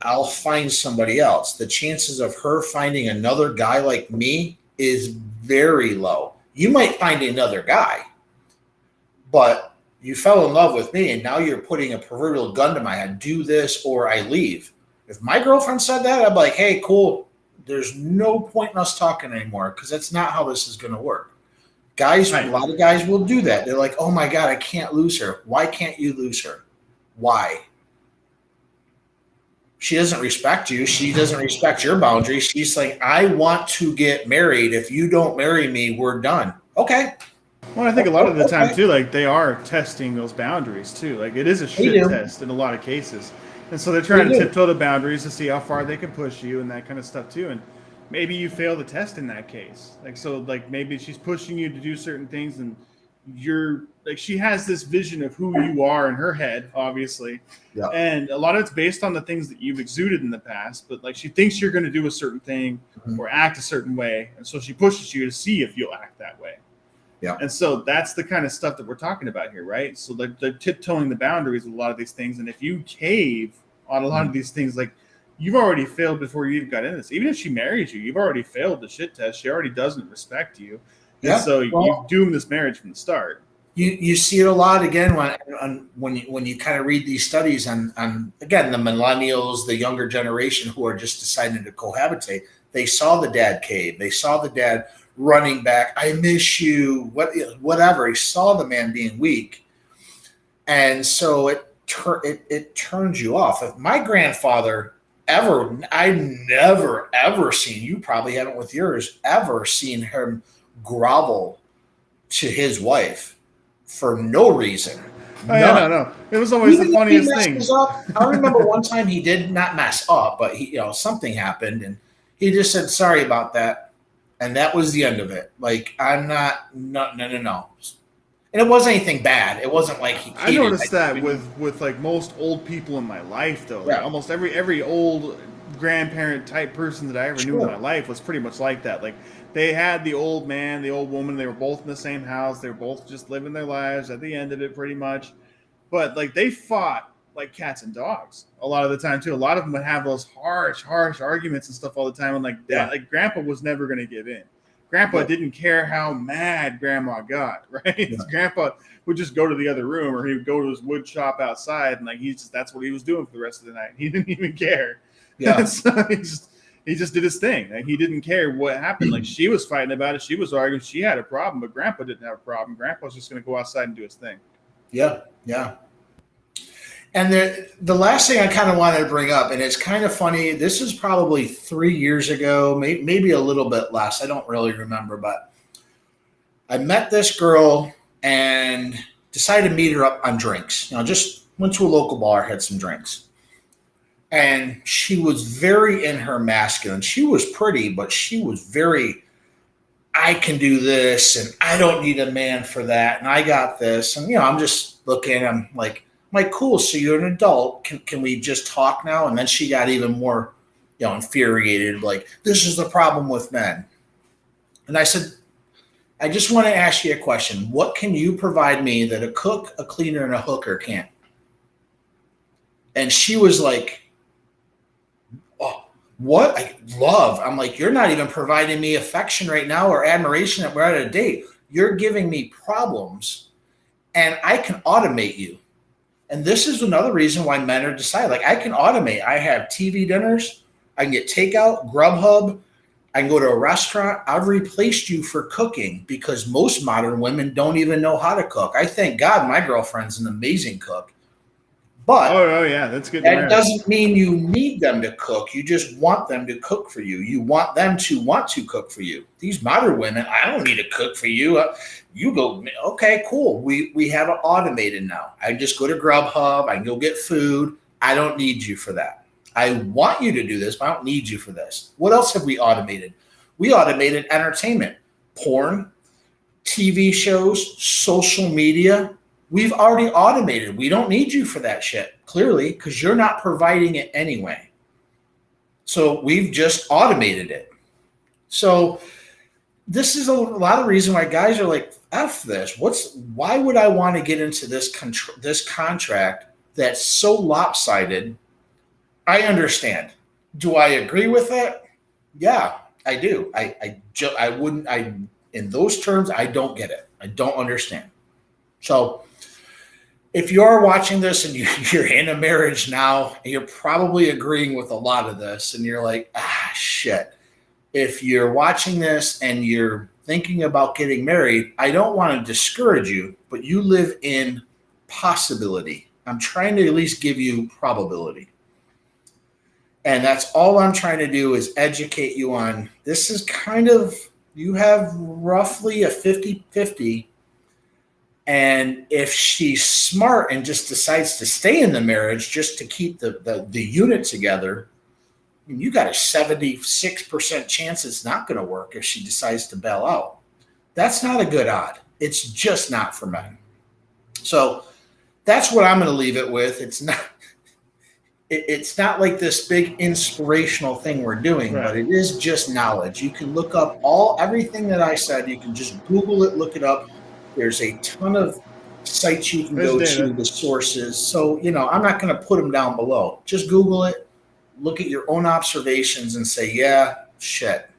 I'll find somebody else. The chances of her finding another guy like me is very low. You might find another guy, but you fell in love with me, and now you're putting a proverbial gun to my head. Do this or I leave. If my girlfriend said that, I'd be like, hey, cool. There's no point in us talking anymore because that's not how this is going to work. Guys, Right. A lot of guys will do that. They're like, oh, my God, I can't lose her. Why can't you lose her? Why? She doesn't respect you. She doesn't respect your boundaries. She's like, I want to get married. If you don't marry me, we're done. Okay. Well, I think a lot of the time too, like they are testing those boundaries too. Like it is a shit test in a lot of cases. And so they're trying to tiptoe the boundaries to see how far they can push you and that kind of stuff too. And maybe you fail the test in that case. Like, so like maybe she's pushing you to do certain things and you're like, she has this vision of who you are in her head, obviously. Yeah. And a lot of it's based on the things that you've exuded in the past, but like she thinks you're going to do a certain thing or act a certain way. And so she pushes you to see if you'll act that way. Yeah. And so that's the kind of stuff that we're talking about here, right? So they're tiptoeing the boundaries of a lot of these things. And if you cave on a lot of these things, like you've already failed before you even got in this. Even if she marries you, you've already failed the shit test. She already doesn't respect you. Yeah. And so you've doomed this marriage from the start. You see it a lot again when you kind of read these studies on again the millennials, the younger generation who are just deciding to cohabitate. They saw the dad cave. They saw the dad running back. I miss you. Whatever. He saw the man being weak, and so it turns you off. If my grandfather I never ever seen, you probably haven't with yours, ever seen him grovel to his wife for no reason. Oh, yeah, no. It was always the funniest thing. I remember one time he did not mess up, but something happened and he just said, sorry about that. And that was the end of it. Like, I'm not, no. And it wasn't anything bad. It wasn't like he I noticed that with like most old people in my life, though. Like almost every old grandparent type person that I ever knew in my life was pretty much like that. Like they had the old man, the old woman. They were both in the same house. They were both just living their lives at the end of it, pretty much. But like they fought like cats and dogs a lot of the time too. A lot of them would have those harsh arguments and stuff all the time. And like that, like Grandpa was never going to give in. Grandpa didn't care how mad Grandma got, right? Yeah. Grandpa would just go to the other room, or he would go to his wood shop outside, and like that's what he was doing for the rest of the night. He didn't even care. Yeah. So he just did his thing. Like, he didn't care what happened. Like, she was fighting about it, she was arguing, she had a problem, but Grandpa didn't have a problem. Grandpa was just going to go outside and do his thing. Yeah, yeah. And the last thing I kind of wanted to bring up, and it's kind of funny, this is probably 3 years ago, maybe a little bit less. I don't really remember, but I met this girl and decided to meet her up on drinks. Just went to a local bar, had some drinks. And she was very in her masculine. She was pretty, but she was very, I can do this, and I don't need a man for that, and I got this. And, I'm just looking, I'm like, cool, so you're an adult. Can we just talk now? And then she got even more, infuriated, like, this is the problem with men. And I said, I just want to ask you a question. What can you provide me that a cook, a cleaner, and a hooker can't? And she was like, oh, what? I'm like, you're not even providing me affection right now or admiration that we're at a date. You're giving me problems, and I can automate you. And this is another reason why men are decided. Like, I can automate. I have TV dinners. I can get takeout, Grubhub. I can go to a restaurant. I've replaced you for cooking because most modern women don't even know how to cook. I thank God my girlfriend's an amazing cook. But oh yeah, that's good. That doesn't mean you need them to cook. You just want them to cook for you. You want them to want to cook for you. These modern women, I don't need to cook for you. You go, okay, cool. We have it automated now. I just go to Grubhub. I can go get food. I don't need you for that. I want you to do this, but I don't need you for this. What else have we automated? We automated entertainment, porn, TV shows, social media. We've already automated. We don't need you for that shit, clearly, because you're not providing it anyway. So we've just automated it. So this is a lot of reason why guys are like, F this. Why would I want to get into this contract that's so lopsided? I understand. Do I agree with it? Yeah, I do. I wouldn't. In those terms, I don't get it. I don't understand. So if you are watching this and you're in a marriage now, you're probably agreeing with a lot of this, and you're like, shit. If you're watching this and you're thinking about getting married, I don't want to discourage you, but you live in possibility. I'm trying to at least give you probability. And that's all I'm trying to do is educate you on. This is kind of, you have roughly a 50-50. And if she's smart and just decides to stay in the marriage just to keep the unit together, you got a 76% chance it's not going to work if she decides to bail out. That's not a good odd. It's just not for men. So that's what I'm going to leave it with. It's not like this big inspirational thing we're doing, right, but it is just knowledge. You can look up everything that I said. You can just Google it, look it up. There's a ton of sites you can go to, the sources. So, I'm not going to put them down below. Just Google it, look at your own observations and say, yeah, shit.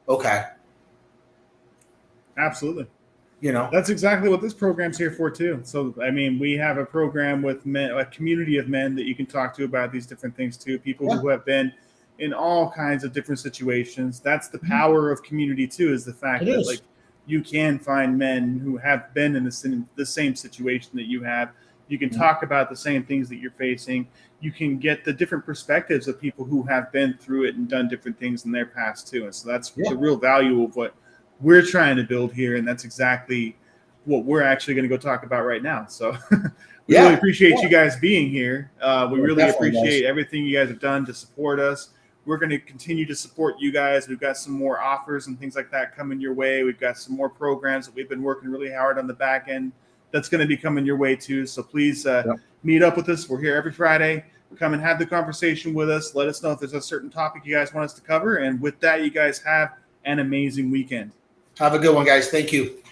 Okay. Absolutely. That's exactly what this program's here for too. So, we have a program with men, a community of men that you can talk to about these different things too. People who have been in all kinds of different situations. That's the power of community too, is the fact that you can find men who have been in the same situation that you have. You can talk about the same things that you're facing. You can get the different perspectives of people who have been through it and done different things in their past too. And so that's the real value of what we're trying to build here. And that's exactly what we're actually going to go talk about right now. So we really appreciate you guys being here. We really appreciate everything you guys have done to support us. We're going to continue to support you guys. We've got some more offers and things like that coming your way. We've got some more programs that we've been working really hard on the back end that's going to be coming your way too. So please meet up with us. We're here every Friday. Come and have the conversation with us. Let us know if there's a certain topic you guys want us to cover. And with that, you guys have an amazing weekend. Have a good one, guys. Thank you.